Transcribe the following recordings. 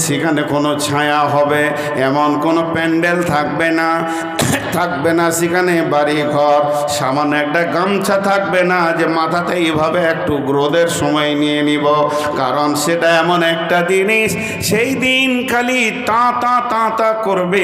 সেখানে কোনো ছায়া হবে এমন কোনো প্যান্ডেল থাকবে না, থাকবে না সেখানে বাড়ি ঘর, সামান্য একটা গামছা থাকবে না যে মাথাতে এইভাবে একটু রোদের সময় নিয়ে নিব, কারণ সেটা এমন একটা জিনিস সেই দিন খালি তা করবে,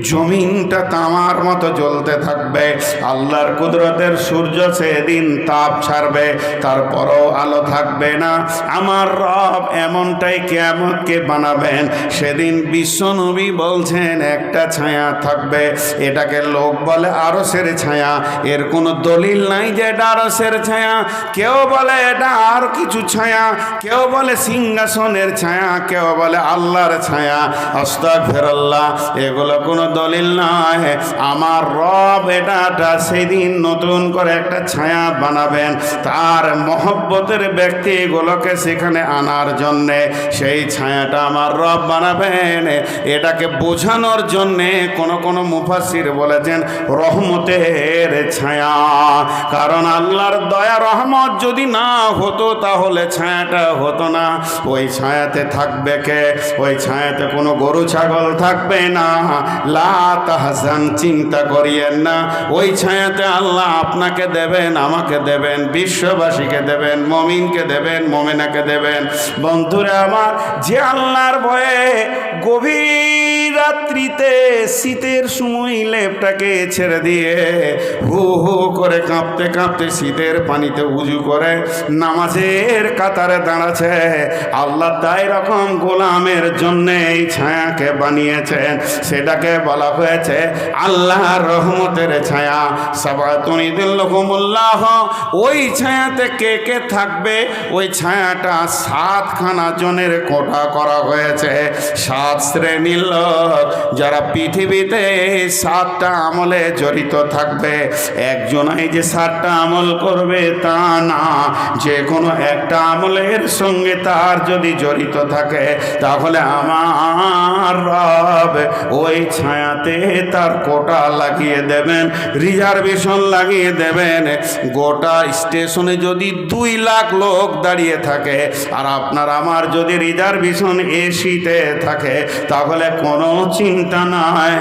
জমিনটা তামার মতো জ্বলতে থাকবে, আল্লাহর কুদরতের সূর্য সেদিন তাপ ছাড়বে, তারপরও আলো থাকবে না। আমার রব এমনটাই কিয়ামতকে বানাবেন, সেদিন বিশ্বনবী বলছেন একটা ছায়া থাকবে, এটাকে লোক বলে আরশের ছায়া, এর কোনো দলিল নাই যে এটা আরশের ছায়া, কেউ বলে এটা আর কিছু ছায়া, কেউ বলে সিংহাসনের ছায়া, কেউ বলে আল্লাহর ছায়া, আস্তাগফিরুল্লাহ, এগুলো কোনো দলিল নয়। আমার রব এটা সেদিন নতুন করে একটা ছায়া বানাবেন, তার মহব্বতের ব্যক্তিগুলোকে সেখানে আনার জন্যে সেই ছায়াটা আমার রব বানাবেন। এটাকে বোঝানোর জন্যে কোনো মুফাসসির বলেছেন রহমতের ছায়া, কারণ আল্লাহর দয়া রহমত যদি না হতো তাহলে ছায়াটা হতো না। ওই ছায়াতে থাকবে কে? ওই ছায়াতে কোনো গরু ছাগল থাকবে না। লা তাহজান, চিন্তা করিয়েন না, ওই ছায়াতে আল্লাহ আপনাকে দেবেন, আমাকে দেবেন, বিশ্ববাসীকে দেবেন, মমিনকে দেবেন, মমিনাকে দেবেন। বন্ধুরা আমার, যে আল্লাহর ভয়ে গভীর রাত্রিতে শীতের সময় লেপটাকে ছেড়ে দিয়ে হু হু করে কাঁপতে কাঁপতে শীতের পানিতে উজু করে নামাজের কাতারে দাঁড়াচ্ছে, আল্লাহ তাই রকম গোলামের জন্য এই ছায়াকে বানিয়েছেন, সেটাকে বলা হয়েছে আল্লাহর রহমতের ছায়া। সাবাতুন ইযিল্লুহুমুল্লাহ, ওই ছায়াতে কে কে থাকবে? ওই ছায়াটা 7খানা জনের কোটা করা হয়েছে, 7 শ্রেণীর লোক যারা পৃথিবীতে 7টা আমলে জড়িত থাকবে। একজনাই যে 7টা আমল করবে তা না, যে কোনো একটা আমলের সঙ্গে তার যদি জড়িত থাকে তাহলে আমার রব ওই ছায়াতে তার কোটা লাগিয়ে দেবেন, রিজার্ভেশন লাগিয়ে দেবেন। গোটা স্টেশনে যদি 2 লাখ লোক দাঁড়িয়ে থাকে আর আপনার আমার যদি রিজার্ভেশন এসিতে থাকে তাহলে কোনো চিন্তা নাই,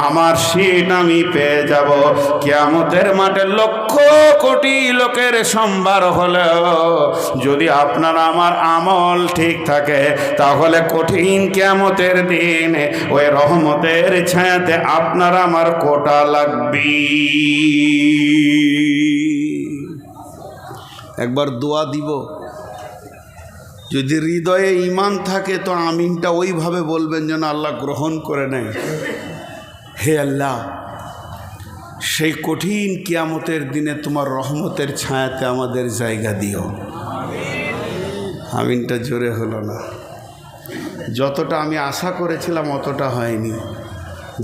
আমার সিট আমি পেয়ে যাব। কিয়ামতের মাঠে লক্ষ কোটি লোকের সম্ভার হলেও যদি আপনার আমার আমল ঠিক থাকে তাহলে কঠিন কিয়ামতের দিন ওই রহমতের ছায়াতে আপনার আমার কোটা লাগবে। একবার দোয়া দিব, যদি হৃদয়ে ঈমান থাকে তো আমিনটা ওইভাবে বলবেন যেন আল্লাহ গ্রহণ করে নেয়। হে আল্লাহ, সেই কঠিন কিয়ামতের দিনে তোমার রহমতের ছায়াতে আমাদের জায়গা দিও। আমিনটা জোরে হলো না, যতটা আমি আশা করেছিলাম অতটা হয়নি।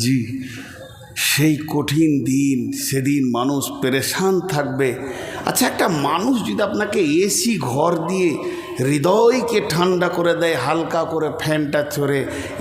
জি, সেই কঠিন দিন, সেদিন মানুষ পেরেশান থাকবে। আচ্ছা, একটা মানুষ যদি আপনাকে এসি ঘর দিয়ে হৃদয়কে ঠান্ডা করে দেয়, হালকা করে ফ্যানটা চড়ে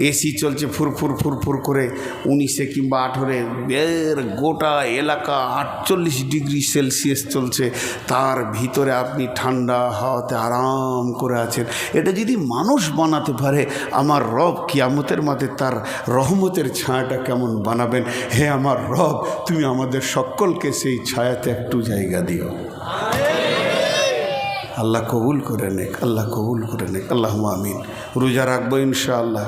এসি চলছে ফুরফুর ফুরফুর করে 19 কিংবা 18, এর গোটা এলাকা 48 ডিগ্রি সেলসিয়াস চলছে, তার ভিতরে আপনি ঠান্ডা হাওয়াতে আরাম করে আছেন, এটা যদি মানুষ বানাতে পারে, আমার রব কিয়ামতের মাঠে তার রহমতের ছায়াটা কেমন বানাবেন। হে আমার রব, তুমি আমাদের সকলকে সেই ছায়াতে একটু জায়গা দিও। আল্লাহ কবুল করে নেক, আল্লাহ কবুল করে নেক, আল্লাহুম্মা আমিন। রোজা রাখবো ইনশাআল্লাহ,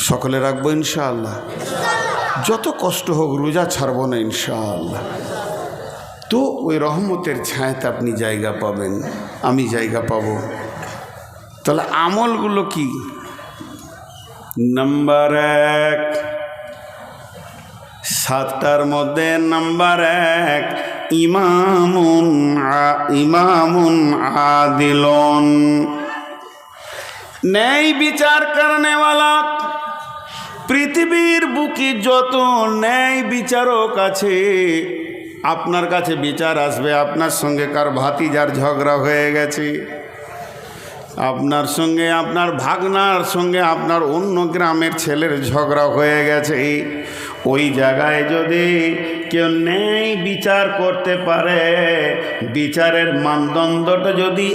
সকলে রাখবো ইনশাআল্লাহ, যত কষ্ট হোক রোজা ছাড়বো না ইনশাআল্লাহ। তো ওই রহমতের ছায়াতে আপনি জায়গা পাবেন, আমি জায়গা পাবো। তাহলে আমলগুলো কি? নাম্বার 1, 7টার মধ্যে নাম্বার 1, ইমামুন আদিলুন, ন্যায় বিচার করনেওয়ালা। পৃথিবীর বুকে যত ন্যায় বিচারক আছে, আপনার কাছে বিচার আসবে আপনার সঙ্গে কার ভাতিজার ঝগড়া হয়ে গেছে, আপনার সঙ্গে আপনার ভাগনার সঙ্গে আপনার অন্য গ্রামের ছেলের ঝগড়া হয়ে গেছে, ওই জায়গায় যদি কেউ ন্যায় বিচার করতে পারে, বিচারের মানদণ্ডটা যদি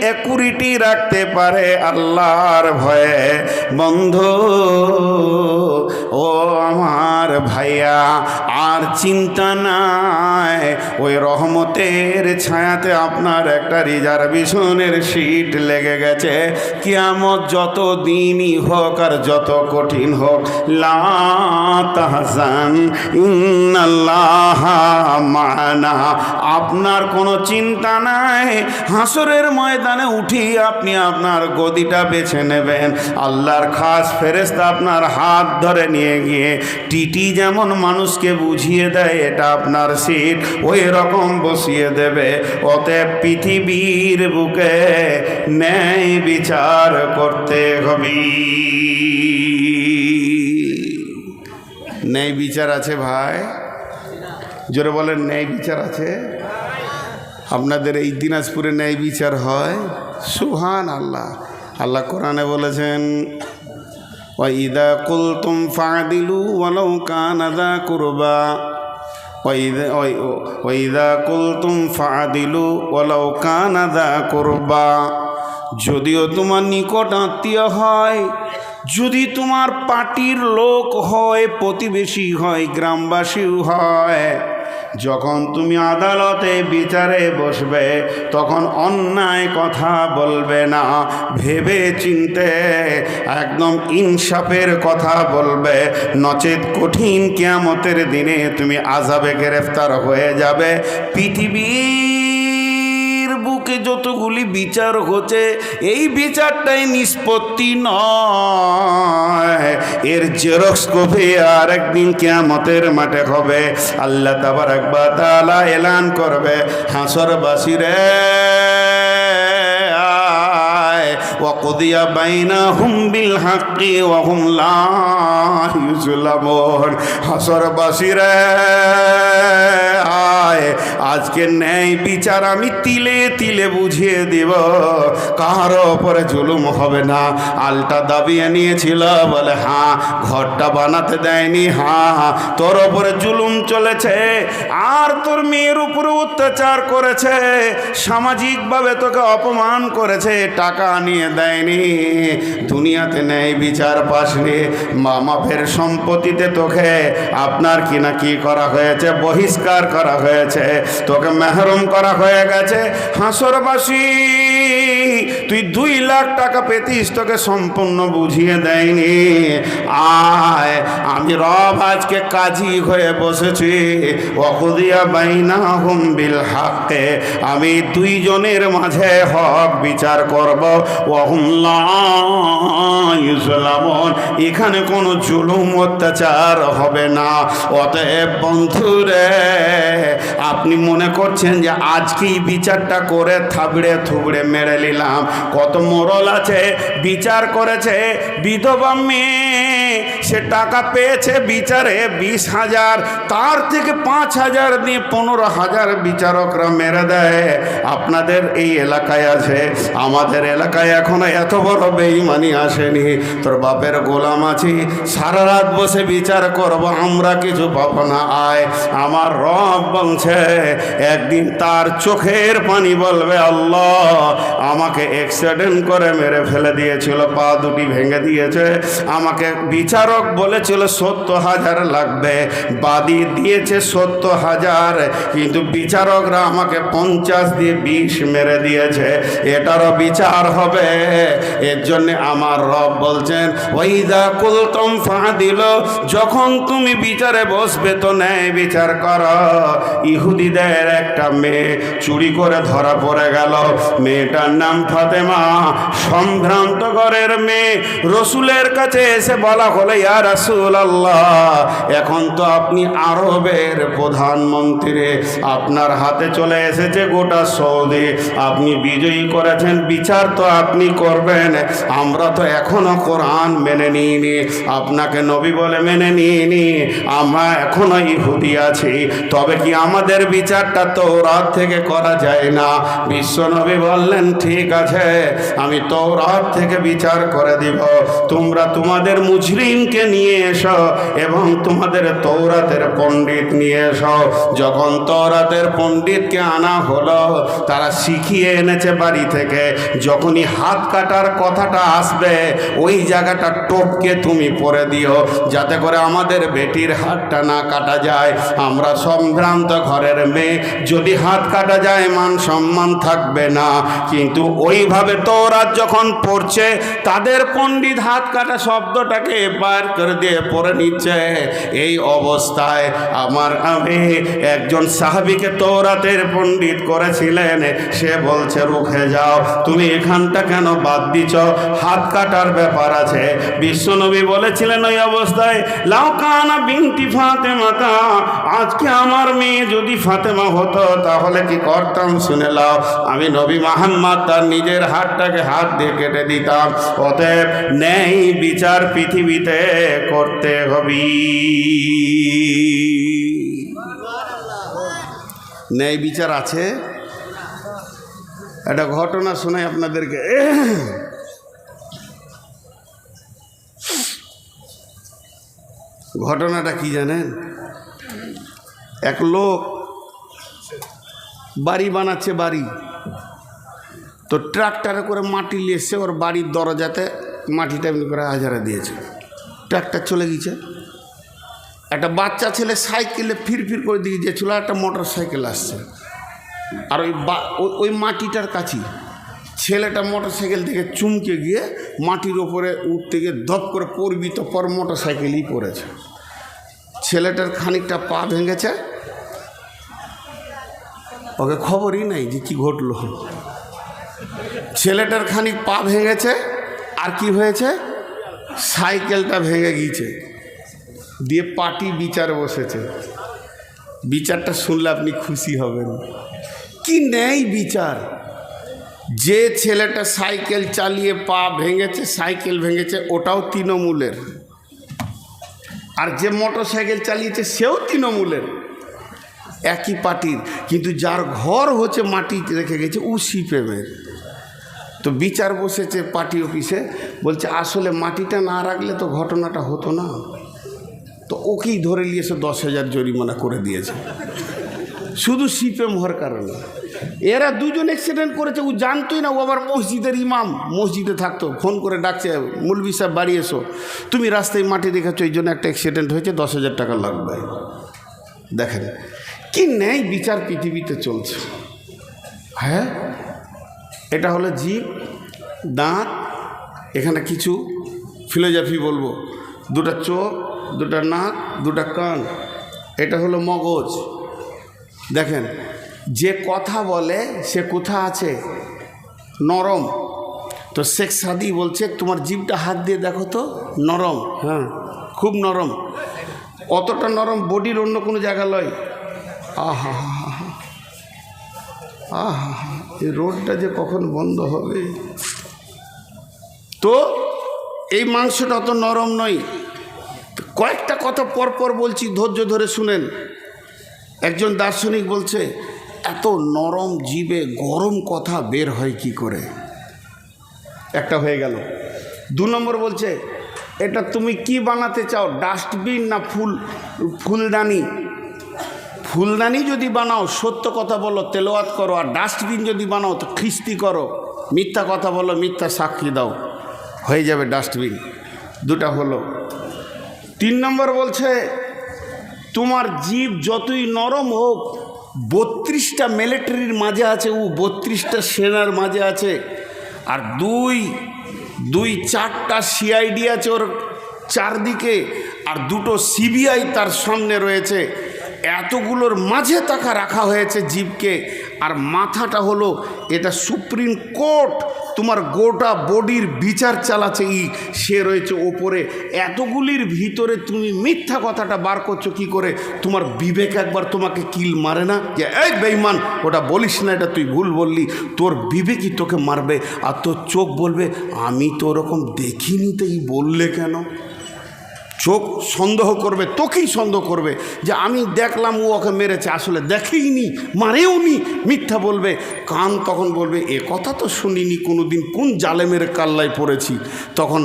অ্যাকুরেটি রাখতে পারে আল্লাহর ভয়ে, বন্ধু ও আমার ভাইয়া আর চিন্তা নাই, ওই রহমতের ছায়াতে আপনার একটা রিজার্ভেশনের সিট লেগে গেছে। কিয়ামত যত দিনই হোক আর যত কঠিন হোক, লা তাহজান ইন্নাল্লাহা মা'ানা, আপনার কোনো চিন্তা নাই। হাসরের ময়দানে উঠি আপনি আপনার গদিটা বেছে নেবেন, আল্লাহর খাস ফেরেশতা আপনার হাত ধরে নিয়ে গিয়ে টিটি যেমন মানুষকে বুঝিয়ে দেয় এটা আপনার সিট, ওই রকম বসিয়ে দেবে। অতএব পৃথিবীর বুকে ন্যায় বিচার করতে হবে। ন্যায় বিচার আছে ভাই? জোরে বলেন, ন্যায় বিচার আছে? আপনাদের এই দিনাজপুরে ন্যায় বিচার হয়? সুবহান আল্লাহ। আল্লাহ কোরআনে বলেছেন, ওয়াইদা কুলতুম ফাদিলু ওয়ালাউ কানা যা কুরবা, ওয়াইদা কুলতুম ফাদিলু ওয়ালাউ কানা যা কুরবা, যদিও তোমার নিকট আত্মীয় হয়, যদি তোমার পার্টির লোক হয়, প্রতিবেশী হয়, গ্রামবাসীও হয়, যখন তুমি আদালতে বিচারে বসবে তখন অন্যায় কথা বলবে না, ভেবে চিনতে একদম ইনসাফের কথা বলবে, নচেত কঠিন কিয়ামতের দিনে তুমি আযাবে গ্রেফতার হয়ে যাবে। পৃথিবীর বুকে যতগুলি বিচার হচ্ছে এই বিচারটাই নিষ্পত্তি নয়, এর জেরক্স কপি আর একদিন কিয়ামতের মাঠে হবে। আল্লাহ তাবারাক ওয়া তাআলা এলান করবে, হাসরবাসীরে ওয়াকুদিয়া বাইনাহুম বিল হাক্কি ওয়া হুম লা ইউজলামুন, হাসরবাসীরে আজকে ন্যায় বিচার আমি তিলে তিলে বুঝিয়ে দিব, কারো ওপরে জুলুম হবে না। আলটা দাবিয়ে নিয়েছিল বলে হ্যাঁ, ঘরটা বানাতে দেয়নি, হ্যাঁ তোর ওপরে জুলুম চলেছে, আর তোর মেয়ের উপরে অত্যাচার করেছে, সামাজিকভাবে তোকে অপমান করেছে, টাকা নিয়ে দেয়নি, দুনিয়াতে ন্যায় বিচার পাসনি, মা বাপের সম্পত্তিতে তোকে আপনার কিনা কি করা হয়েছে, বহিষ্কার করা হয়েছে, তোকে মেহরুম করা হয়ে গেছে। হাসরবাসী তুই 2 লাখ টাকা পেতিস, তোকে সম্পূর্ণ বুঝিয়ে দেয়নি। আয় আমি রব আজকে কাজী হয়ে বসেছি, ওয়াকুদিয়া বাইনাহুম বিল হাক্কি, আমি দুইজনের মাঝে হক বিচার করব, ওয়া হুম লা ইউজলামুন, এখানে কোনো জুলুম অত্যাচার হবে না। অতএব বন্ধুরে, আপনি মনে করছেন যে আজকেই বিচারটা করে থাবড়ে থুবড়ে মেরে নিলাম, কত মোড়ল আছে বিচার করেছে, বিধবা মেয়ে সে টাকা পেয়েছে বিচারে 20,000, তার থেকে 5,000 দিয়ে 15,000 বিচারকরা মেরে দেয়। আপনাদের এই এলাকায় আছে, আমাদের এলাকায় এখনো এত বড় বেঈমানি আসেনি। তোর বাপের গোলাম আছি, সারা রাত বসে বিচার করব, আমরা কিছু পাবো না। আয় আমার রব বলছে একদিন তার চোখের পানি বলবে, আল্লাহ আমাকে অ্যাক্সিডেন্ট করে মেরে ফেলে দিয়েছিল, পা দুটি ভেঙে দিয়েছে, আমাকে বিচারক বলেছিল 70,000 লাগবে, বাদী দিয়েছে 70,000, কিন্তু বিচারকরা আমাকে 50 দিয়ে 20 মেরে দিয়েছে, এটারও বিচার হবে। এর জন্য আমার রব বলছেন, ওয়াইদা কুলতুম ফাদিলু, যখন তুমি বিচারে বসবে তো ন্যায় বিচার করো। ইহুদিদের একটা মেয়ে চুরি করে ধরা পড়ে গেল, মেয়েটার নাম ফাতেমা, সম্ভ্রান্ত ঘরের মেয়ে। রসুলের কাছে এসে বলা হলো, ইয়া রাসূলুল্লাহ, এখন তো আপনি আরবের প্রধানমন্ত্রী, আপনার হাতে চলে এসেছে গোটা সৌদি, আপনি বিজয়ী করেছেন, বিচার তো আপনি করবেন, আমরা তো এখনো কোরআন মেনে নিইনি, আপনাকে নবী বলে মেনে নিইনি, আমরা এখনো ইহুদি আছি, তবে কি আমাদের বিচারটা তওরাত থেকে করা যায় না? বিশ্বনবী বললেন, ঠিক আছে আমি তওরাত থেকে বিচার করে দিব, তোমরা তোমাদের মুজরিম নবীকে নিয়ে এসো এবং তোমাদের তৌরাতের পণ্ডিত নিয়ে এসো। যখন তৌরাতের পণ্ডিতকে আনা হলো, তারা শিখিয়ে এনেছে বাড়ি থেকে, যখনই হাত কাটার কথাটা আসবে ওই জায়গাটা টপকে তুমি পরে দিও, যাতে করে আমাদের বেটির হাতটা না কাটা যায়। আমরা সম্ভ্রান্ত ঘরের মেয়ে, যদি হাত কাটা যায় মান সম্মান থাকবে না। কিন্তু ওইভাবে তৌরাত যখন পড়ছে, তাদের পণ্ডিত হাত কাটা শব্দটাকে বার করে দিয়ে পড়ে নিচ্ছে। এই অবস্থায় আমার আমি একজন সাহাবীকে তৌরাতের পণ্ডিত করেছিলেন, সে বলছে রুখে যাও, তুমি এখানটা কেন বাদ দিছ, হাত কাটার ব্যাপার আছে। বিশ্বনবী বলেছিলেন ওই অবস্থায়, লাউ কানা বিনতি ফাতেমাতা, আজকে আমার মেয়ে যদি ফাতেমা হতো তাহলে কি করতাম শুনে লাও। আমি নবী মুহাম্মদ তার নিজের হাতটাকে হাত দিয়ে কেটে দিতাম। অতএব ন্যায় বিচার পৃথিবীতে করতে হবে। ন্যায় বিচার আছে। একটা ঘটনা শোনাই আপনাদেরকে। ঘটনাটা কি জানেন? এক লোক বাড়ি বানাচ্ছে, বাড়ি তো ট্রাক্টরে করে মাটি নিয়ে এসে ওর বাড়ির দরজাতে মাটিটা এমনি করে হাজারা দিয়েছে। ট্রাক্টর চলে গিয়েছে, একটা বাচ্চা ছেলে সাইকেলে ফিরফির করে দিয়ে গিয়েছিল, একটা মোটর সাইকেল আসছে, আর ওই মাটিটার কাছেই ছেলেটা মোটর সাইকেল থেকে চুমকে গিয়ে মাটির ওপরে উঠতে গিয়ে ধপ করে পড়বি তো পর মোটর সাইকেলই পড়েছে। ছেলেটার খানিকটা পা ভেঙেছে, ওকে খবরই নাই যে কি ঘটলো। ছেলেটার খানিক পা ভেঙেছে, আর কি হয়েছে, সাইকেলটা ভেঙে গিয়েছে। দিয়ে পার্টি বিচারে বসেছে। বিচারটা শুনলে আপনি খুশি হবেন। কি নেই বিচার! যে ছেলেটা সাইকেল চালিয়ে পা ভেঙেছে, সাইকেল ভেঙেছে, ওটাও তৃণমূলের, আর যে মোটর সাইকেল চালিয়েছে সেও তৃণমূলের, একই পার্টির। কিন্তু যার ঘর হচ্ছে মাটি রেখে গেছে ও সিপিএমের। তো বিচার বসেছে পার্টি অফিসে, বলছে আসলে মাটিটা না রাখলে তো ঘটনাটা হতো না। তো ওকেই ধরে নিয়েছে, 10,000 জরিমানা করে দিয়েছে, শুধু সিপিএম হওয়ার কারণে। এরা দুজন অ্যাক্সিডেন্ট করেছে, ও জানতোই না। ও আবার মসজিদের ইমাম, মসজিদে থাকতো, ফোন করে ডাকছে, মৌলভী সাহেব বাড়ি এসো, তুমি রাস্তায় মাটি রেখেছো, এই জন্য একটা অ্যাক্সিডেন্ট হয়েছে, 10,000 টাকা লাগবে। দেখেন কি ন্যায় বিচার পৃথিবীতে চলছে। হ্যাঁ, এটা হলো জিভ, দাঁত, এখানে কিছু ফিলোজফি বলবো, দুটা চোখ, দুটা নাক, দুটা কান, এটা হলো মগজ। দেখেন যে কথা বলে সে কোথা আছে, নরম। তো শেখ সাদি বলছে তোমার জিভটা হাত দিয়ে দেখো তো, নরম। হ্যাঁ, খুব নরম, অতটা নরম বডির অন্য কোনো জায়গা লয়। আহা আহা, এই রোডটা যে কখন বন্ধ হবে। তো এই মাংসটা অত নরম নয়। কয়েকটা কথা পরপর বলছি, ধৈর্য ধরে শুনেন। একজন দার্শনিক বলছে এত নরম জিভে গরম কথা বের হয় কি করে। একটা হয়ে গেল। 2 নম্বর বলছে এটা তুমি কি বানাতে চাও, ডাস্টবিন না ফুলদানি? ফুলদানি যদি বানাও সত্য কথা বলো, তেলাওয়াত করো, আর ডাস্টবিন যদি বানাও তো খিস্তি করো, মিথ্যা কথা বলো, মিথ্যা সাক্ষী দাও, হয়ে যাবে ডাস্টবিন। 2টা হলো। 3 নম্বর বলছে তোমার জিভ যতই নরম হোক, 32টা মিলিটারির মাঝে আছে, ও 32টা সেনার মাঝে আছে, আর 4টা সিআইডি আছে ওর চারদিকে, আর 2টো সিবিআই তার সামনে রয়েছে। এতগুলোর মাঝে তাকে রাখা হয়েছে জীবকে। আর মাথাটা হলো এটা সুপ্রিম কোর্ট, তোমার গোটা বডির বিচার চালাচ্ছে সে রয়েছে ওপরে। এতগুলির ভিতরে তুমি মিথ্যা কথাটা বার করছো কি করে? তোমার বিবেক একবার তোমাকে কিল মারে না যে এই বেঈমান ওটা বলিস না, এটা তুই ভুল বললি? তোর বিবেকই তোকে মারবে, আর তোর চোখ বলবে আমি তো ওরকম দেখিনি, তো বললে কেন? চোখ সন্দেহ করবে, তোকেই সন্দেহ করবে যে আমি দেখলাম ও ওকে মেরেছে, আসলে দেখেইনি, মারেওনি, মিথ্যা বলবে। কান তখন বলবে এ কথা তো শুনিনি কোনো দিন, কোন জালেমের কাল্লায় পড়েছি। তখন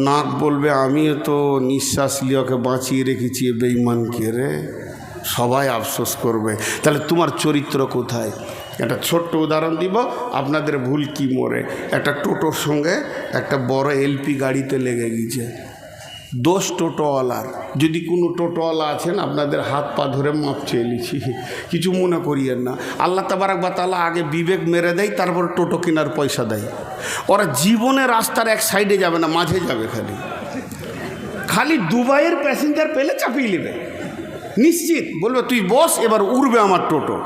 নাক বলবে আমিও তো নিঃশ্বাস নিয়ে ওকে বাঁচিয়ে রেখেছি, এ বেঈমানকে রে। সবাই আফসোস করবে। তাহলে তোমার চরিত্র কোথায়? একটা ছোট্ট উদাহরণ দিব, আপনাদের ভুল কি মোড়ে। একটা টোটোর সঙ্গে একটা বড় এলপি গাড়িতে লেগে গিয়েছে। দোষ টোটোওয়ালার। যদি কোনো টোটোওয়ালা আছেন আপনাদের হাত পা ধরে মাপ চেয়ে নিচ্ছি, কিছু মনে করিয়েন না। আল্লাহ তাবারাক ওয়া তাআলা আগে বিবেক মেরে দেয়, তারপর টোটো কেনার পয়সা দেয়। ওরা জীবনে রাস্তার এক সাইডে যাবে না, মাঝে যাবে। খালি দুবাইয়ের প্যাসেঞ্জার পেলে চাপিয়ে নেবে, নিশ্চিত বলবে তুই বস, এবার উড়বে আমার টোটো।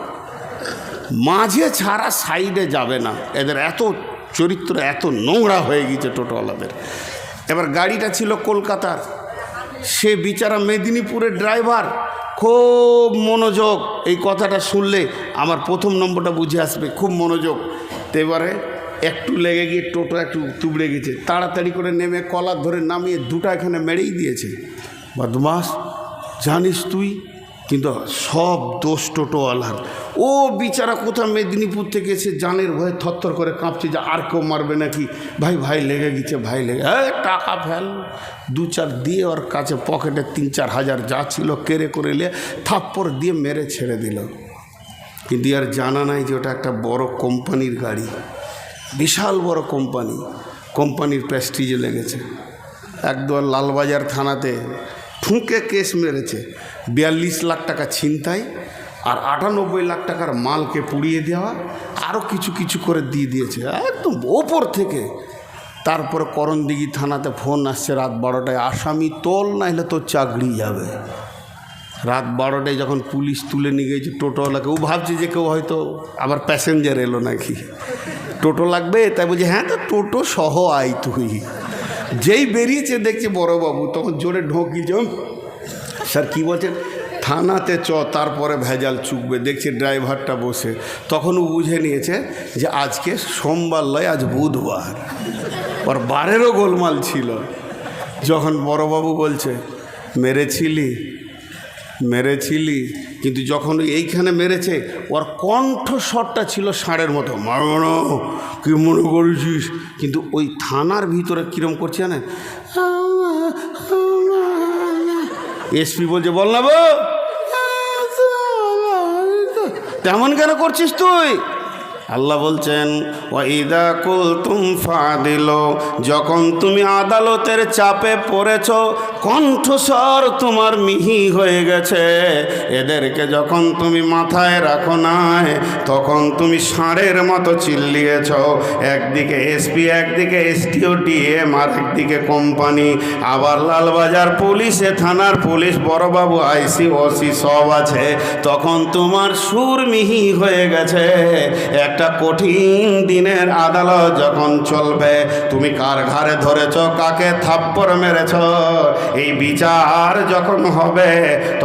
মাঝে ছাড়া সাইডে যাবে না। এদের এত চরিত্র এত নোংরা হয়ে গিয়েছে টোটোওয়ালাদের। এবার গাড়িটা ছিল কলকাতার, সে বিচারা মেদিনীপুরের ড্রাইভার, খুব মনোযোগ। এই কথাটা শুনলে আমার প্রথম নম্বরটা বুঝে আসবে, খুব মনোযোগ। তো এবারে একটু লেগে গিয়ে টোটো একটু তুবড়ে গেছে, তাড়াতাড়ি করে নেমে কলার ধরে নামিয়ে দুটা এখানে মেরেই দিয়েছে। বদমাস, জানিস তুই, কিন্তু সব দোষ টোটোওয়ালার। ও বিচারা কোথাও মেদিনীপুর থেকে এসে জানের ভয়ে থরথর করে কাঁপছে যে আর কেউ মারবে নাকি। ভাই ভাই লেগে গেছে, ভাই লেগে, টাকা ফেল। 2-4 দিয়ে ওর কাছে পকেটে 3-4 হাজার যা ছিল কেড়ে করে নিয়ে থাপ্পড় দিয়ে মেরে ছেড়ে দিল। কিন্তু আর জানা নাই যে ওটা একটা বড় কোম্পানির গাড়ি, বিশাল বড় কোম্পানির প্রেস্টিজে লেগেছে। একদম লালবাজার থানাতে ঠুঁকে কেস মেরেছে। 42 লাখ টাকা ছিনতাই আর 98 লাখ টাকার মালকে পুড়িয়ে দেওয়া, আরও কিছু করে দিয়ে দিয়েছে একদম ওপর থেকে। তারপরে করণদিঘি থানাতে ফোন আসছে রাত 12টায়, আসামি তোল, না হলে তোর চাকরি যাবে। রাত 12টায় যখন পুলিশ তুলে নিয়ে গেছে টোটোওয়ালাকে, ও ভাবছে যে কেউ হয়তো আবার প্যাসেঞ্জার এলো নাকি, টোটো লাগবে, তাই বলছে হ্যাঁ তো টোটো সহ আই তুই। যেই বেরিয়েছে দেখছে বড়বাবু, তখন জোরে ঢোকিয়েছে, স্যার কী বলছেন, থানাতে চ, তারপরে ভেজাল চুকবে। দেখছে ড্রাইভারটা বসে, তখন ও বুঝে নিয়েছে যে আজকে সোমবার লয়, আজ বুধবার, ওর বারেরও গোলমাল ছিল। যখন বড়বাবু বলছে মেরেছিলি, কিন্তু যখন এইখানে মেরেছে ওর কণ্ঠস্বরটা ছিল ষাঁড়ের মতো, মারো কি মনে করেছিস, কিন্তু ওই থানার ভিতরে কীরম করছে না। এসপি বলছে বল না বো, তেমন কেন করছিস তুই? আল্লাহ বলছেন ওয়াইদা কুলতুম ফাদিলু, যখন তুমি আদালতের চাপে পড়েছ, কণ্ঠস্বর তোমার মিহি হয়ে গেছে, এদেরকে যখন তুমি মাথায় রাখো নাই, তখন তুমি ষাঁড়ের মতো চিল্লিয়েছ। একদিকে এসপি, একদিকে এসটিও ডিএম, আর একদিকে কোম্পানি, আবার লালবাজার পুলিশে, থানার পুলিশ, বড়বাবু, আইসি, ওসি সব আছে, তখন তোমার সুর মিহি হয়ে গেছে। একটা কঠিন দিনের আদালত যখন চলবে, তুমি কার ঘাড়ে ধরেছ, কাকে থাপ্পড় মেরেছ, এই বিচার যখন হবে,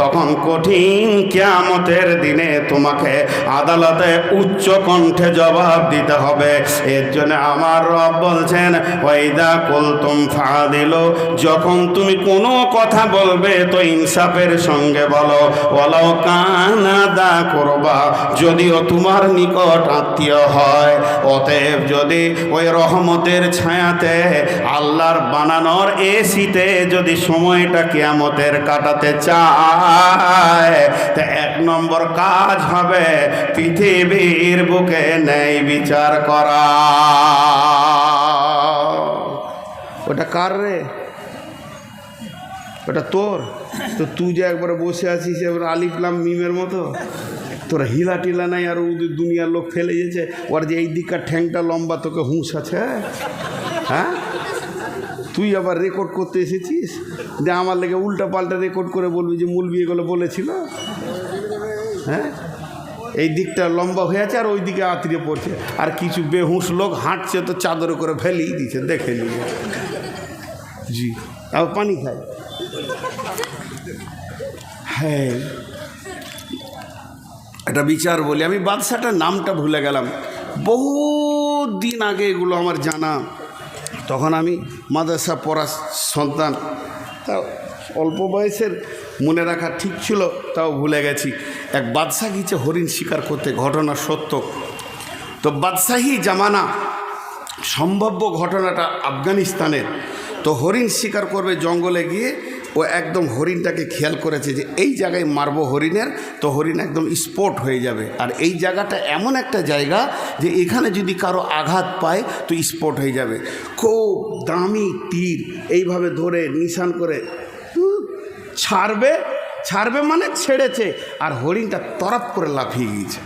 তখন কঠিন কিয়ামতের দিনে তোমাকে আদালতে উচ্চ কণ্ঠে জবাব দিতে হবে। এর জন্য আমার রব বলছেন ওয়াইদা কুলতুম ফাদিলু, যখন তুমি কোনো কথা বলবে তো ইনসাফের সঙ্গে বলো, ওয়ালাউ কানা দা কুরবা, যদিও তোমার নিকট আত্মীয় হয়। অতএব যদি ওই রহমতের ছায়াতে, আল্লাহর বানানোর এসিতে যদি সময়টা কিয়ামতের কাটাতে চায়, তা 1 নম্বর কাজ হবে পৃথিবীর বুকে ন্যায় বিচার করা। ওটা কার রে? ওটা তোর? তো তুই যে একবারে বসে আছিস এবার আলিফ লাম মিমের মতো, তোর হিলা টিলা নাই, আর ওদের দুনিয়ার লোক ফেলে গেছে, ওর যে এই দিককার ঠ্যাংটা লম্বা, তোকে হুঁশ আছে? হ্যাঁ, তুই আবার রেকর্ড করতে এসেছিস যে আমার লেগে উল্টা পাল্টা রেকর্ড করে বলবি যে মূলবি এগুলো বলেছিল। হ্যাঁ, এই দিকটা লম্বা হয়ে আছে আর ওই দিকে আঁতড়ে পড়ছে, আর কিছু বেহুঁশ লোক হাঁটছে তো চাদরে করে ফেলেই দিচ্ছে, দেখে নিয়ে। জি, আর পানি খায়। হ্যাঁ, একটা বিচার বলি, আমি বাদশাটার নামটা ভুলে গেলাম, বহু দিন আগে এগুলো আমার জানা, তখন আমি মাদ্রাসা পড়া সন্তান। তা অল্প বয়সের মনে রাখা ঠিক ছিল, তাও ভুলে গেছি। এক বাদশাহ গিয়েছে হরিণ শিকার করতে, ঘটনা সত্য। তো বাদশাহী জামানা, সম্ভাব্য ঘটনাটা আফগানিস্তানের। তো হরিণ শিকার করবে জঙ্গলে গিয়ে, ও একদম হরিণটাকে খেয়াল করেছে যে এই জায়গায় মারবো হরিণের, তো হরিণ একদম স্পট হয়ে যাবে। আর এই জায়গাটা এমন একটা জায়গা যে এখানে যদি কারো আঘাত পায় তো স্পট হয়ে যাবে। খুব দামি তীর এইভাবে ধরে নিশান করে ছাড়বে মানে ছেড়েছে, আর হরিণটা তরপ করে লাফিয়ে গিয়েছে।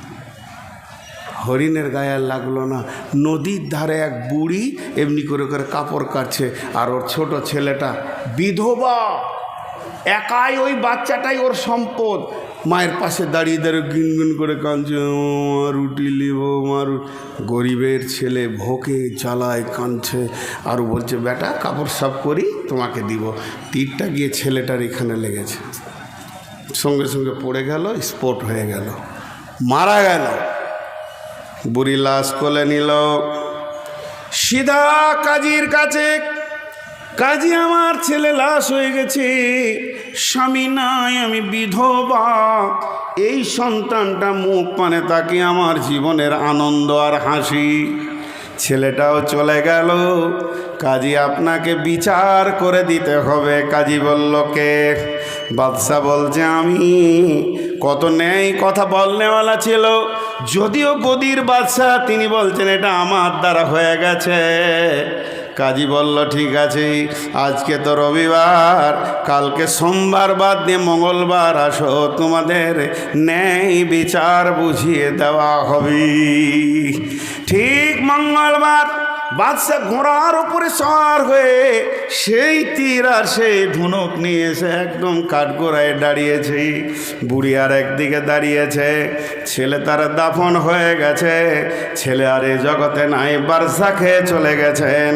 হরিণের গায়ে আর লাগলো না। নদীর ধারে এক বুড়ি এমনি করে করে কাপড় কাটছে, আর ওর ছোট ছেলেটা বিধবা, একাই, ওই বাচ্চাটাই ওর সম্পদ। মায়ের পাশে দাঁড়িয়ে দাঁড়িয়ে গুনগুন করে কাঁদছে, রুটি লিব মার। গরিবের ছেলে ভোকে জ্বালায় কাঁদছে, আর বলছে বেটা কাপড় সাফ করি তোমাকে দিব। তীরটা গিয়ে ছেলেটার এখানে লেগেছে, সঙ্গে সঙ্গে পড়ে গেল, স্পট হয়ে গেল, মারা গেল। বুড়ি লাশ কোলে নিল, সিধা কাজীর কাছে। কাজী, আমার ছেলে লাশ হয়ে গেছে, স্বামী নাই, আমি বিধবা, এই সন্তানটা মুখ পানে তাকে আমার জীবনের আনন্দ আর হাসি। ছেলেটাও চলে গেল। কাজী, আপনাকে বিচার করে দিতে হবে। কাজী বলল কে? বাদশা বলছে আমি। কত ন্যায় কথা বলনেওয়ালা ছিল, যদিও গদির বাদশা, তিনি বলছেন এটা আমার দ্বারা হয়ে গেছে। কাজী বলল ঠিক আছে, আজকে তো রবিবার, কালকে সোমবার বাদ দিয়ে মঙ্গলবার আসো, তোমাদের ন্যায় বিচার বুঝিয়ে দেওয়া হবে। ঠিক মঙ্গলবার বাদশাহ ঘোড়ার উপরে সওয়ার হয়ে সেই তীর আর সেই ধনুক নিয়ে এসে একদম কাঠগোড়ায় দাঁড়িয়েছে। বুড়ি আর একদিকে দাঁড়িয়েছে। ছেলে তার দাফন হয়ে গেছে, ছেলে আর এ জগতে নাই, বারসা খেয়ে চলে গেছেন।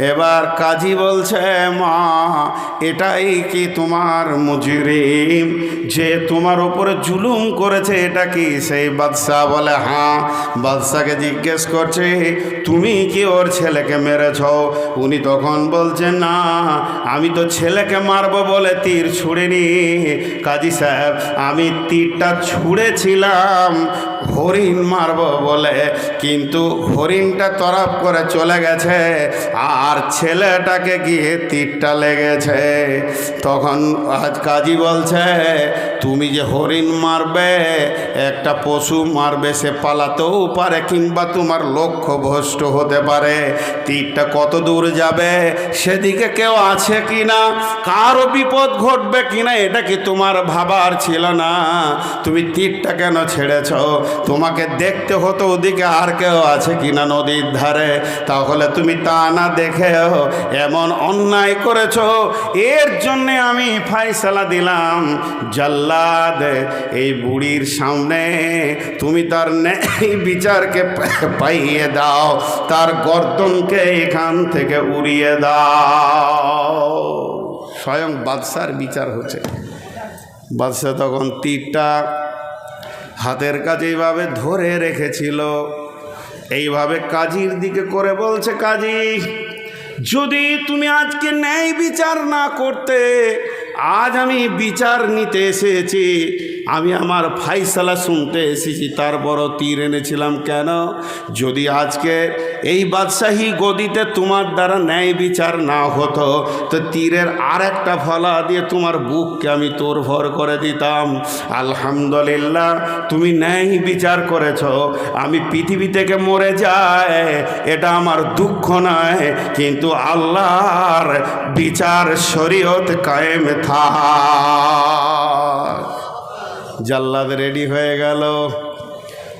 এবার কাজী বলছে মা, এটাই কি তোমার মুজরিম যে তোমার উপরে জুলুম করেছে, এটা কি? সেই বাদশাহ বলে হ্যাঁ। বাদশাকে জিজ্ঞেস করছে তুমি কি ওর ছেলেকে মেরেছ? উনি তখন বলছেন না, আমি তো ছেলেকে মারবো বলে তীর ছুঁড়িনি কাজী সাহেব, আমি তীরটা ছুঁড়েছিলাম হরিণ মারবো বলে, কিন্তু হরিণটা তরফ করে চলে গেছে আর ছেলেটাকে গিয়ে তীরটা লেগেছে। তখন আজ কাজী বলছে তুমি যে হরিণ মারবে, একটা পশু মারবে, সে পালাতেও পারে কিংবা তোমার লক্ষ্য ভ্রষ্ট হতে পারে। তীরটা কত দূর যাবে সেদিকে কেউ আছে কিনা, কারো বিপদ ঘটবে কিনা, এটা কি তোমার ভাবার ছিল না? তুমি তীরটা কেন ছেড়েছ? তোমাকে দেখতে হতো ওদিকে আর কেউ আছে কিনা নদীর ধারে, তাহলে তুমি তা না দেখেও এমন অন্যায় করেছ। এর জন্যে আমি ফায়সালা দিলাম জাল্লাদ, এই বুড়ির সামনে তুমি তার ন্যায় বিচারকে পাইয়ে দাও, তার গর্দনকে এখান থেকে উড়িয়ে দাও। স্বয়ং বাদশার বিচার হচ্ছে। বাদশা তখন তীরটা হাতের কাছে এইভাবে ধরে রেখেছিল, এইভাবে কাজীর দিকে করে বলছে কাজী, যদি তুমি আজকে ন্যায় বিচার না করতে, আজ আমি বিচার নিতে এসেছি, আমি আমার ফাইসালা শুনতে এসেছি, তারপরও তীর এনেছিলাম কেন? যদি আজকে এই বাদশাহী গদিতে তোমার দ্বারা ন্যায় বিচার না হতো, তো তীরের আর একটা ফলা দিয়ে তোমার বুককে আমি তোড়ফড় করে দিতাম। আলহামদুলিল্লাহ তুমি ন্যায় বিচার করেছ, আমি পৃথিবী থেকে মরে যাই এটা আমার দুঃখ নয়, কিন্তু আল্লাহর বিচার শরীয়ত কায়েম থাক। জাল্লাদ রেডি হয়ে গেল।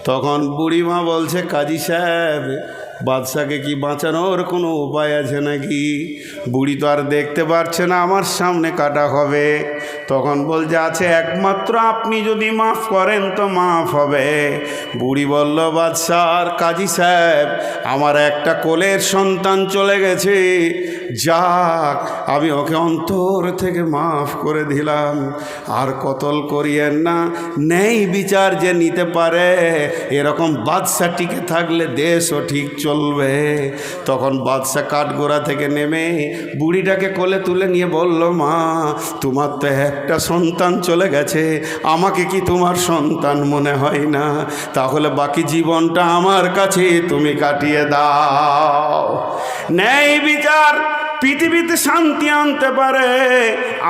তখন বুড়িমা বলছে কাজী সাহেব, বাদশাকে কি বাঁচানোর কোনো উপায় আছে নাকি? বুড়ি তো আর দেখতে পারছে না আমার সামনে কাটা হবে। তখন বলছে আছে, একমাত্র আপনি যদি মাফ করেন তো মাফ হবে। বুড়ি বলল বাদশার কাজী সাহেব, আমার একটা কোলের সন্তান চলে গেছে, যাক আমি ওকে অন্তর থেকে মাফ করে দিলাম, আর কতল করিয়েন না। ন্যায় বিচার যে নিতে পারে এরকম বাদশা টিকে থাকলে দেশও ঠিক চলে চলবে। তখন বাদশা কাঠগোড়া থেকে নেমে বুড়িটাকে কোলে তুলে নিয়ে বলল, মা তোমার তো একটা সন্তান চলে গেছে, আমাকে কি তোমার সন্তান মনে হয় না? তাহলে বাকি জীবনটা আমার কাছে তুমি কাটিয়ে দাও। ন্যায় বিচার পৃথিবীতে শান্তি আনতে পারে।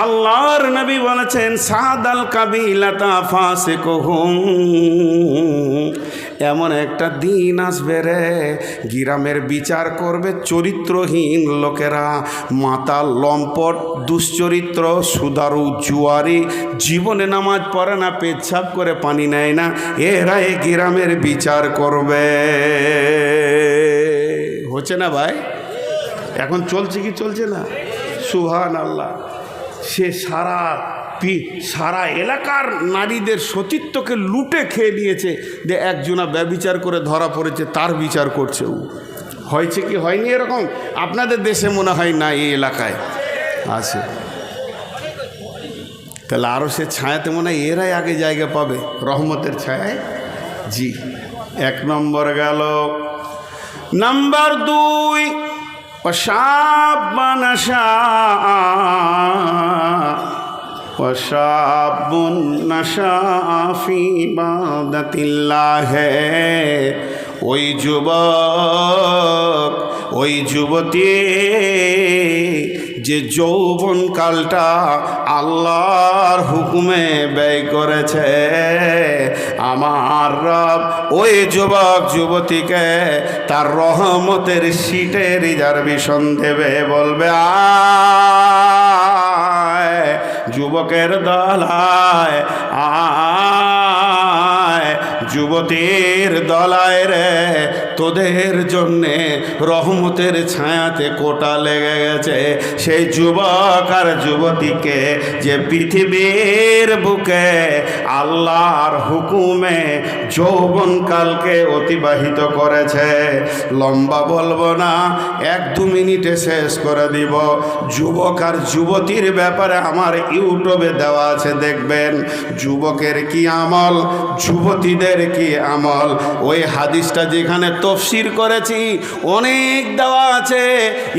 আল্লাহর নবী বলেছেন, সাদাল কাবিলাতা ফাসিকুহুম, এমন একটা দিন আসবে রে, গ্রামের বিচার করবে চরিত্রহীন লোকেরা, মাতাল, লম্পট, দুশ্চরিত্র, সুদারু, জুয়ারি, জীবনে নামাজ পড়ে না, পেচ্ছাপ করে পানি নেয় না, এরা এই গ্রামের বিচার করবে। হচ্ছে না ভাই? এখন চলছে কি চলছে না? সুবহানাল্লাহ। সে সারা এলাকার নারীদের সতীত্বকে লুটে খেয়ে নিয়েছে, যে একজনা ব্যভিচার করে ধরা পড়েছে, তার বিচার করছে ও। হয়েছে কি হয়নি এরকম? আপনাদের দেশে মনে হয় না, এই এলাকায় আছে। তাহলে আরও সে ছায়াতে মনে হয় এরাই আগে জায়গা পাবে রহমতের ছায়ায়। জি, এক নম্বর গেল। নাম্বার 2, وشاب نشأ في عبادة الله, ওই যুবক, ওই যুবতী যে যৌবন কালটা আল্লাহর হুকুমে ব্যয় করেছে, আমার রব ওই যুবক যুবতীকে তার রহমতের সিটে রিজার্ভেশন দেবে। বলবে, আয় যুবকের দল আয়, আয় যুবতীর দলায় রে, তোদের জন্যে রহমতের ছায়াতে কোটা লেগে গেছে। সেই যুবক আর যুবতীকে যে পৃথিবীর বুকে আল্লাহর হুকুমে যৌবনকালকে অতিবাহিত করেছে। লম্বা বলবো না, 1-2 মিনিটে শেষ করে দিব। যুবক আর যুবতীর ব্যাপারে আমার ইউটিউবে দেওয়া আছে, দেখবেন যুবকের কি আমল, যুবতীদের কি আমল। ওই হাদিসটা যেখানে তফসির করেছি অনেক দেওয়া আছে,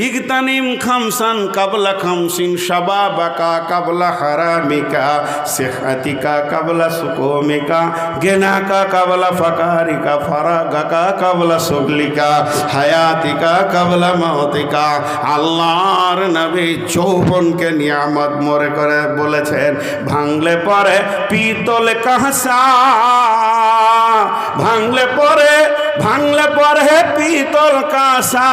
ইগতানিম খামসান কাবলা খামসিন, শাবাবাকা কাবলা হারামিকা, সিহাতিকা কাবলা সুকুমিকা, গেনাকা কাবলা ফাকারিকা, ফারাগাকা কাবলা সুগলিকা, হায়াতিকা কাবলা মাউতিকা। আল্লাহর নবী যৌবনকে নিয়ামত মনে করে বলেছেন, ভাঙলে পরে পিতল কাঁসা, ভাঙলে পরে পিতল কাঁসা,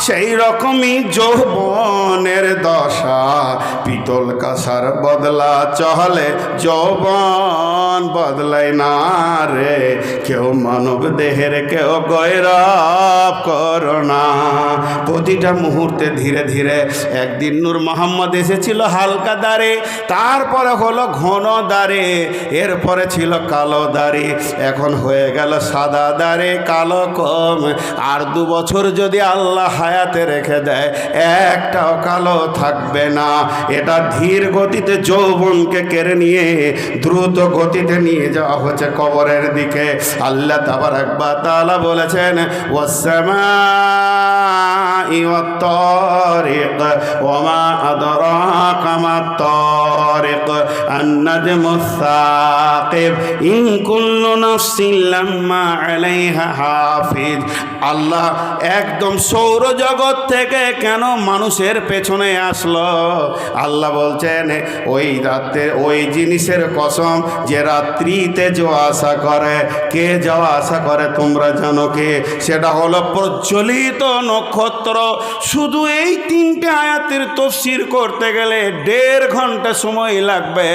সেই রকমই যৌবনের দশা। পিতল কাঁসার বদলা চহলে যৌবন বদলায় না রে, কেউ মানব দেহের কেউ গৈরব করো না। প্রতিটা মুহূর্তে ধীরে ধীরে, একদিন নূর মোহাম্মদ এসেছিল হালকা দাড়ি, তারপরে হলো ঘন দাড়ি, এরপরে ছিল কালো দাড়ি, এখন হয়ে গেল সাদা দাড়ি, কালো কম। আর 2 বছর যদি আল্লাহ হায়াতে রেখে দেয়, একটাও কালো থাকবে না। এটা ধীর গতিতে যৌবনকে কেড়ে নিয়ে দ্রুত গতিতে নিয়ে যাওয়া হচ্ছে কবরের দিকে। আল্লাহ তাবারাক ওয়া তাআলা বলেছেন, ওয়াস-সামাই ওয়াত-তারিক ওয়া-মা আদরাকা মাত-তারিক, আন-নাজমুস-সাকিব, ইন কুল্লু নাফসিন লাম্মা আলাইহা হাফিজ। আল্লাহ একদম সৌরজগৎ থেকে কেন মানুষের পেছনে আসলো? আল্লাহ বলছেন, ওই রাতে ওই জিনিসের কসম যে রাত্রিতে যাওয়া আসা করে। কে যাওয়া আসা করে তোমরা জানো কে? সেটা হলো প্রজ্বলিত নক্ষত্র। শুধু এই 3টে আয়াতের তফসির করতে গেলে 1.5 ঘন্টা সময় লাগবে।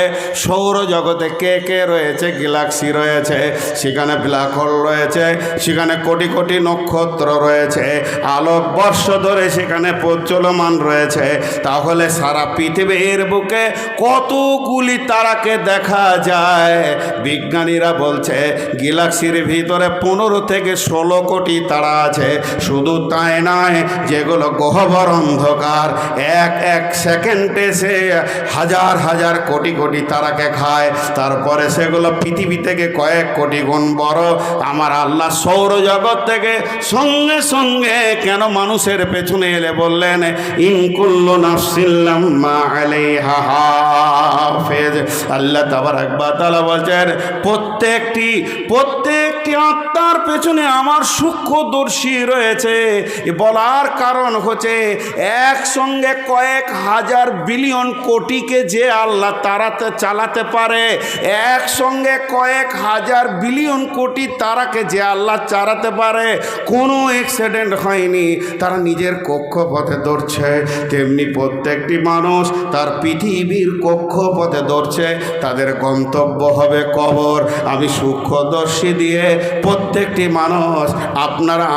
সৌরজগতে কে কে রয়েছে? গ্যালাক্সি রয়েছে, সেখানে ব্ল্যাক হোল রয়েছে, সেখানে কোটি কোটি নক্ষত্র রয়েছে, আলোকবর্ষ ধরে সেখানে প্রচলমান রয়েছে। তাহলে সারা পৃথিবীর বুকে কতগুলি তারাকে দেখা যায়? বিজ্ঞানীরা বলছে গ্যালাক্সির ভিতরে 15 থেকে 16 কোটি তারা আছে। শুধু তাই নয়, যেগুলো গহ্বর অন্ধকার, এক সেকেন্ডে সে হাজার হাজার কোটি কোটি তারাকে খায়, তারপরে সেগুলো পৃথিবী থেকে কয়েক কোটি গুণ বড়। আমার আল্লাহ সৌরজগৎ থেকে সঙ্গে সঙ্গে কেন মানুষের পেছনে এলে বললেন ইন কুল্লু নাফসিন লাম্মা আলাইহা হাফিজ। আল্লাহ তাবারক ওয়া তাআলা বলেন প্রত্যেকটি আত্মার পেছনে আমার সূক্ষ্মদর্শী রয়েছে। বলার কারণ হচ্ছে একসঙ্গে কয়েক হাজার বিলিয়ন কোটিকে যে আল্লাহ তারাতে চালাতে পারে, একসঙ্গে কয়েক হাজার বিলিয়ন কোটি তারাকে যে আল্লাহ চালাতে পারে, কোনো অ্যাক্সিডেন্ট হয়নি, তারা নিজের কক্ষপথে দৌড়ছে। তেমনি প্রত্যেকটি মানুষ তার পৃথিবীর কক্ষপথে দৌড়ছে, তাদের গন্তব্য হবে কবর। আমি সূক্ষ্মদর্শী দিয়ে প্রত্যেকটি মানুষ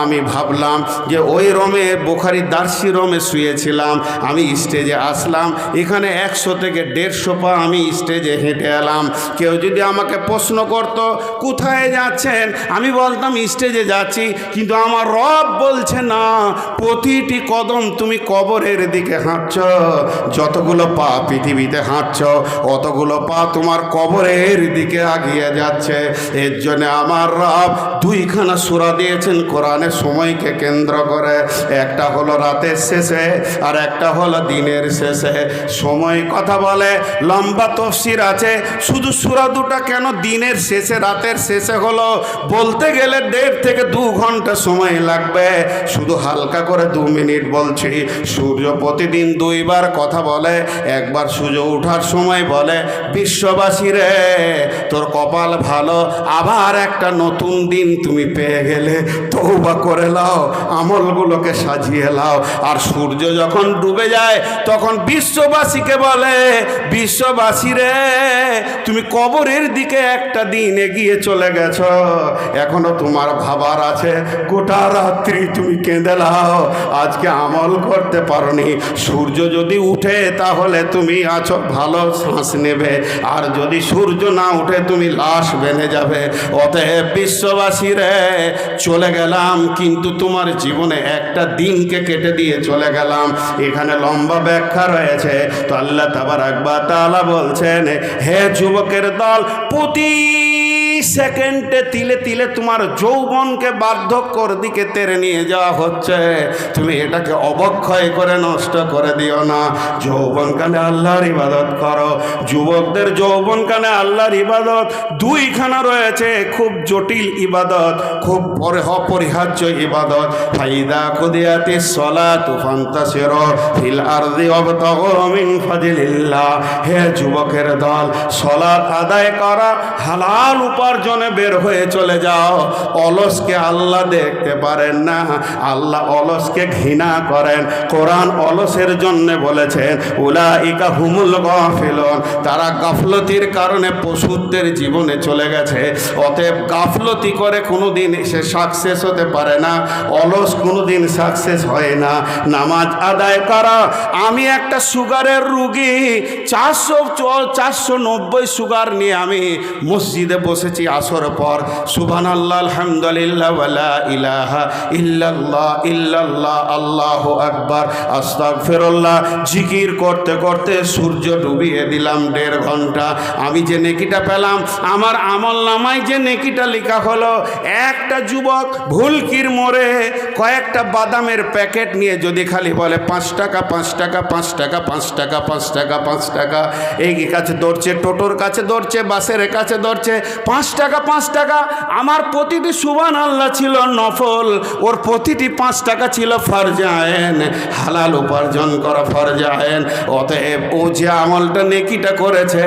আমি ভাবলাম যে ওই রোমে বুখারী দার্সি রোমে শুয়েছিলাম, আমি স্টেজে আসলাম, এখানে 100 থেকে 150 পা আমি স্টেজে হেঁটে এলাম। কেউ যদি আমাকে প্রশ্ন করতো কোথায় যাচ্ছেন, আমি বলতাম স্টেজে যাচ্ছি, কিন্তু আমার রব বলছে না, প্রতিটি কদম তুমি কবরের দিকে হাঁটছ, যতগুলো পা পৃথিবীতে হাঁটছ অতগুলো পা তোমার কবরের দিকে আগিয়ে যাচ্ছে। এর জন্য আমার রব 2খানা সূরা দিয়েছেন কোরআনের সময়কে কেন্দ্র করে, একটা হলো রাতের শেষে আর একটা হলো দিনের শেষে। সময় কথা বলে লম্বা তফসির আছে, শুধু সূরা দুটা কেন দিনের শেষে রাতের শেষে হলো বলতে গেলে 1.5 থেকে 2 ঘন্টা সময় লাগবে। শুধু হালকা করে 2 মিনিট বলছি। সূর্য প্রতিদিন 2 বার কথা বলে, একবার সূর্য ওঠার সময় বলে বিশ্ববাসী রে তোর কপাল ভালো, আবার একটা নতুন দিন তুমি পেয়ে গেলে, তওবা করে লাও, আমলগুলোকে সাজিয়ে লাও। আর সূর্য যখন ডুবে যায় তখন বিশ্ববাসীকে বলে বিশ্ববাসী রে তুমি কবরের দিকে একটা দিন এগিয়ে চলে গেছ, এখনো তোমার ভাবার আছে, গোটা রাত্রি তুমি কেঁদে লাও, আজকে আমল করতে পারোনি। সূর্য যদি উঠে তাহলে তুমি আছো ভালো শ্বাস নেবে, আর যদি সূর্য না উঠে তুমি লাশ বেনে যাবে। অতএব বিশ্ববাসী রে চলে গেলাম, কিন্তু তোমার জীবনে একটা দিনকে কেটে দিয়ে চলে গেলাম। এখানে লম্বা ব্যাখ্যা রয়েছে। তো আল্লাহ তাবারক ওয়া তাআলা বলছেন, হে যুবকের দল, প্রতি সেকেন্ডে তিলে তিলে তোমার যৌবনকে বার্ধক্যর দিকে তেড়ে নিয়ে যাওয়া হচ্ছে। তুমি এটাকে অবক্ষয় করে নষ্ট করে দিও না। যৌবনকালে আল্লাহর ইবাদত করো। যুবকদের যৌবনকালে আল্লাহর ইবাদত 2খানা রয়েছে, খুব জটিল ইবাদত, খুব অপরিহার্য ইবাদত। ফাইদা কুদিয়াতিস সালাতু ফান্তাশিরু ফিল আরদি ওয়াবতাগু মিন ফাদলিল্লাহ। হে যুবকের দল, সালাত আদায় করা, হালাল উপার্জনে বের হয়ে চলে যাও। অলসকে আল্লাহ দেখতে পারেন না, আল্লাহ অলসকে ঘৃণা করেন। কোরআন অলসের জন্য বলেছেন উলাইকা হুমুল গাফিলুন, তারা গাফলতির কারণে পশুদের জীবনে চলে গেছে। অতএব গাফলতি করে কোনোদিন সে সাকসেস হতে পারে না, অলস কোনোদিন সাকসেস হয় না। নামাজ আদায় করা, আমি একটা সুগারের রুগী, 490 সুগার নিয়ে আমি মসজিদে বসেছি আসর পর, সুবহানাল্লাহ আলহামদুলিল্লাহ ওয়ালা ইলাহা ইল্লাল্লাহ ইল্লাল্লাহ আল্লাহু আকবার আস্তাগফিরুল্লাহ জিকির করতে করতে সূর্য ডুবিয়ে দিলাম 1.5 ঘন্টা। আমি যে নেকিটা পেলাম, আমার আমলনামায় যে নেকিটা লেখা হলো, একটা যুবক ভুলকির মোড়ে কয়েকটা বাদামের প্যাকেট নিয়ে যদি খালি বলে 5 টাকা 5 টাকা 5 টাকা 5 টাকা 5 টাকা 5 টাকা, এই কাছে দৌড়ছে, টোটোর কাছে দৌড়ছে, বাসের কাছে দৌড়ছে, 5 টাকা 5 টাকা। আমার প্রতিটি সুবহানাল্লাহ ছিল নফল, ওর প্রতিটি 5 টাকা ছিল ফরজ আইন, হালাল উপার্জন করা ফরজ আইন। অতএব ও যে আমলটা নেকিটা করেছে,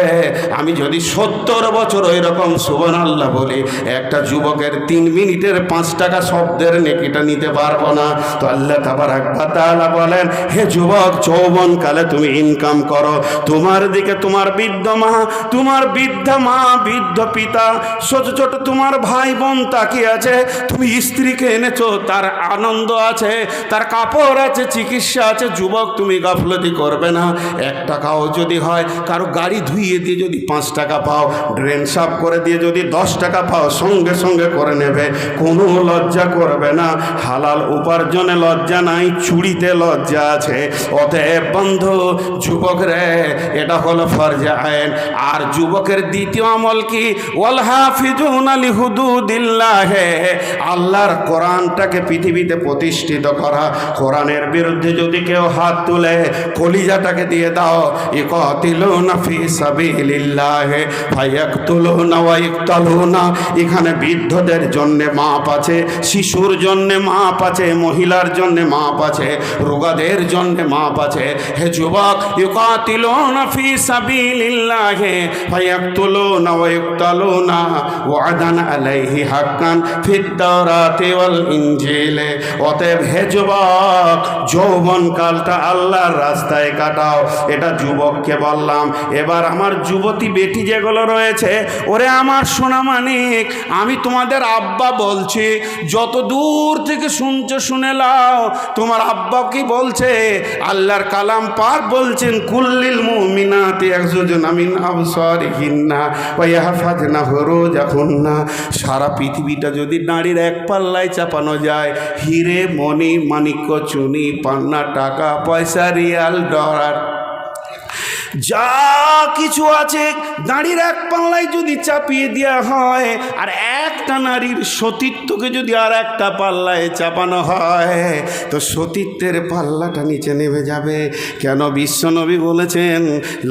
আমি যদি 70 বছর ওই রকম সুবহানাল্লাহ বলি, একটা যুবকের 3 মিনিটের 5 টাকা শব্দের নেকিটা নিতে পারবো না। তো আল্লাহ তাবারক ওয়া তাআলা বলেন, হে যুবক, যৌবনকালে তুমি ইনকাম করো। তোমার দিকে তোমার বৃদ্ধ মা, তোমার বৃদ্ধা মা, বৃদ্ধ পিতা, ছোট ছোট তোমার ভাই বোন তাকিয়ে আছে, তুমি স্ত্রীকে এনেছো, তার আনন্দ আছে, তার কাপড় আছে, চিকিৎসা আছে। যুবক, তুমি গাফলতি করবে না। 1 টাকাও যদি হয়, কারো গাড়ি ধুইয়ে দিয়ে যদি 5 টাকা পাও, ড্রেন সাফ করে দিয়ে যদি 10 টাকা পাও, সঙ্গে সঙ্গে করে নেবে, কোনো লজ্জা করবে না। হালাল উপার্জনে লজ্জা নাই, চুরিতে লজ্জা আছে। অতএব বন্ধু, যুবক রে, এটা হলো ফরজে আইন। আর যুবকের দ্বিতীয় আমল কি? ওয়াল হাফিজুনা লিহুদুদিল্লাহ, আল্লাহর কোরআনটাকে পৃথিবীতে প্রতিষ্ঠিত করা। কোরআনের বিরুদ্ধে যদি কেউ হাত তুলে, কলিজাটাকে দিয়ে দাও। ইকাতিলুনা ফি সাবিলিল্লাহ ফায়াকতুলুনা ওয়া ইকতালুনা। এখানে বৃদ্ধদের জন্য মাপ আছে, শিশুর জন্য মাপ আছে, মহিলার জন্য মাপ আছে, রোগাদের জন্য মাপ আছে। হে যুবক, ইকাতিলুনা ফি সাবিলিল্লাহ ফায়াকতুলুনা ওয়া ইকতালুনা ওয়াদান আলাইহি হাক্কান ফিদ তাওরাতি ওয়াল ইনজিলে। অতএব হে যুবক, যৌবনকালটা আল্লাহর রাস্তায় কাটাও। এটা যুবককে বললাম। এবার আমার যুবতী বেটি যেগুলো রয়েছে, ওরে আমার সোনা মানিক, আমি তোমাদের আব্বা বলছি, যত দূর থেকে শুনছো শুনে লাও। তোমার আব্বা কি বলছে? আল্লাহর কালাম পাক বলছেন, কুল্লিল মুমিনাতি ইয়াগযুজনা মিন আবসারিহিন্না ওয়া ইয়াহফাজনা ফুরুজাহুন্না। সারা পৃথিবীটা যদি নারীর এক পাল্লায় চাপানো যায়, হিরে মণি মাণিক্য চুনি পান্না টাকা পয়সা রিয়াল ডলার যা কিছু আছে, নারীর এক পাল্লায় যদি চাপিয়ে দেওয়া হয়, আর একটা নারীর সতীত্বকে যদি আর একটা পাল্লায় চাপানো হয়, তো সতীত্বের পাল্লাটা নিচে নেমে যাবে। কেন? বিশ্বনবী বলেছেন,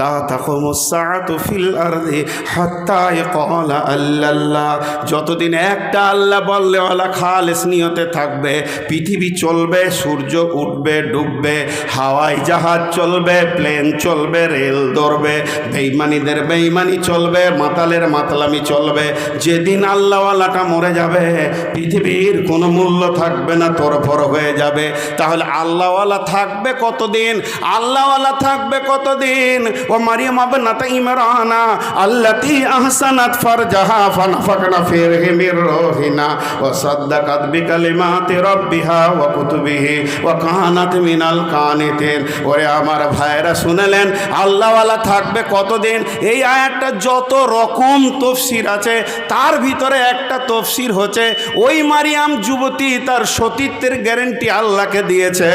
লা তাকুমুস সাআতু ফিল আরদি হাত্তা ইয়াকুলা আল্লাহ। যতদিন একটা আল্লাহ বললেওয়ালা খালেস নিয়তে থাকবে, পৃথিবী চলবে, সূর্য উঠবে ডুববে, হাওয়াই জাহাজ চলবে, প্লেন চলবে, রেল ধরবে, বেঈমানিদের বেঈমানি চলবে, মাতালের মাতলামি চলবে। যেদিন আল্লাহওয়ালাটা মরে যাবে, পৃথিবীর কোনো মূল্য থাকবে না, তরফর হয়ে যাবে। তাহলে আল্লাহওয়ালা থাকবে কতদিন? আল্লাহওয়ালা থাকবে কতদিন? ও মারিয়াম ইবনাত ইমরানা আল্লাতী আহসানাত ফারজাহা ফানাফাকনা ফিহি মির রূহিনা ওয়া সাদ্দাকাত বিকালিমাতি রাব্বিহা ওয়া কুতুবিহি ওয়া কানাত মিনাল কানিতিন। ওরে আমার ভাইরা, শুনলেন আল্লাহওয়ালা থাকবে কতদিন? এই আয়াতটা যত রকম তফসির আছে, তার ভিতরে একটা তফসির হচ্ছে, ওই মারিয়াম যুবতী তার সতীত্বের গ্যারেন্টি আল্লাহকে দিয়েছে,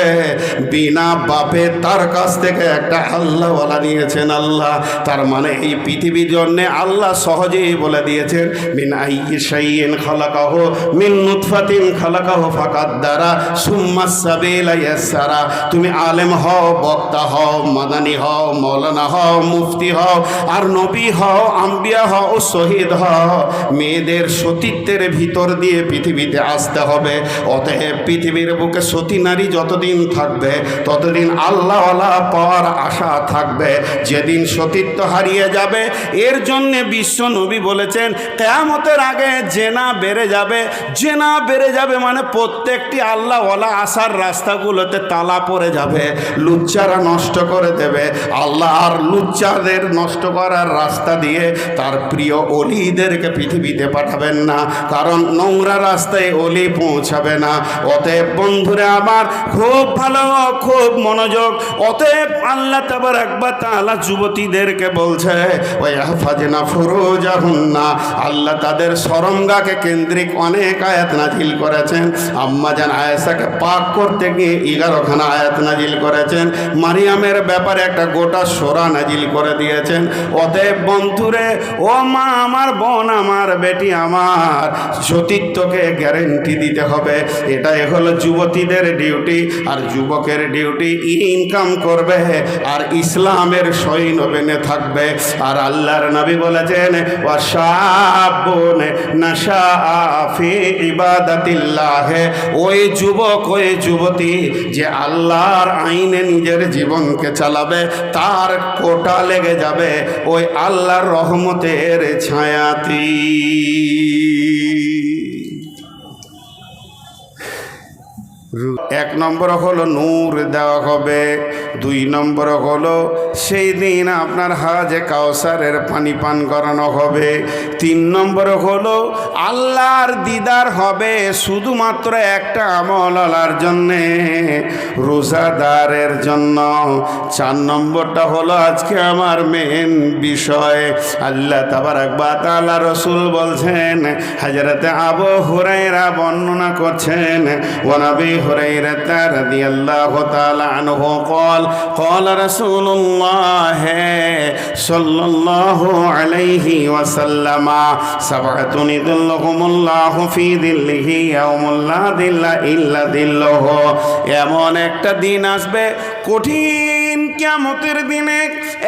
বিনা বাপে তার কাছ থেকে একটা আল্লাহওয়ালা নিয়েছেন আল্লাহ। তার মানে এই পৃথিবীর জন্যে আল্লাহ সহজেই বলে দিয়েছেন, মিন আইয়ি শাইইন খালাকাহু মিন নুতফাতিন খালাকাহু ফাকাদ্দারা সুম্মা সাবিলা ইয়াসসারা। তুমি আলেম হও, বক্তা হও, মাদানি হও, মৌলানা হও, মুফতি হও, আর নবী হও, আম্বিয়া হও, শহীদ হও, মেয়েদের সতীত্বের ভিতর দিয়ে পৃথিবীতে আসতে হবে। অতএব পৃথিবীর বুকে সতী নারী যতদিন থাকবে, ততদিন আল্লাহওয়ালা পাওয়ার আশা থাকবে। যেদিন সতীত্ব হারিয়ে যাবে, এর জন্যে বিশ্ব নবী বলেছেন, কিয়ামতের আগে জেনা বেড়ে যাবে। জেনা বেড়ে যাবে মানে প্রত্যেকটি আল্লাহওয়ালা আসার রাস্তাগুলোতে তালা পড়ে যাবে, লুচ্চারা নষ্ট করে দেবে। আল্লাহ আর লুচ্চাদের নষ্ট করার রাস্তা দিয়ে তার প্রিয় অলিদেরকে পৃথিবীতে পাঠাবেন না, কারণ নোংরা রাস্তায় অলি পৌঁছাবে না। অতএব বন্ধুরা আমার, খুব ভালো, খুব মনোযোগ। অতএব আল্লাহ তাবারাক ওয়া তাআলা যুবতীদেরকে বলছে, ওয়া ইয়াহফাজনা ফুরুজাহুন্না। আল্লাহ তাদের শরমগাকে কেন্দ্রিক অনেক আয়াত নাজিল করেছেন। আম্মা জান আয়েশাকে পাক করতে গিয়ে 11খানা আয়াত নাজিল করেছেন। মারিয়ামের ব্যাপারে একটা গোটা সূরা নাজিল করে দিয়েছেন। অতএব বন্ধুরে, ও মা আমার, বোন আমার, বেটি আমার, সতীত্বকে গ্যারেন্টি দিতে হবে। এটাই হলো যুবতীদের ডিউটি। আর যুবকের ডিউটি ইনকাম করবে আর ইসলামের সৈন্য বেনে থাকবে। আর আল্লাহর নবী বলেছেন, ওয়াশাবুন নাশাআ ফি ইবাদাতিল্লাহ। ওই যুবক, ওই যুবতী যে আল্লাহর আইনে নিজের জীবনকে চালাবে, তার কোটা লেগে যাবে ওই আল্লাহর রহমতের ছায়াতি। এক নম্বর হলো নূর দেওয়া হবে, 2 নম্বর হলো সেই দিন আপনার হাজে কাউসারের পানি পান করানো হবে, 3 নম্বর হলো আল্লাহর দিদার হবে শুধুমাত্র একটা আমলার জন্যে, রোজাদারের জন্য। 4 নম্বরটা হলো আজকে আমার মেন বিষয়। আল্লাহ তাবারাক ওয়া তাআলা রাসূল বলছেন, হযরতে আবু হুরায়রা বর্ণনা করছেন, ওয়া নবী হুরায়রা রাদিয়াল্লাহু তাআলা আনহু قال قال رسول الله صلى الله عليه وسلم سبعة يظلهم الله في ظله يوم لا ظل إلا ظله। এমন একটা দিন আসবে কঠিন কিয়ামতের দিনে,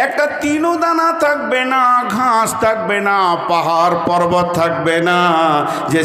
একটা তিনও দানা থাকবে না, ঘাস থাকবে না, পাহাড় পর্বত থাকবে না, যে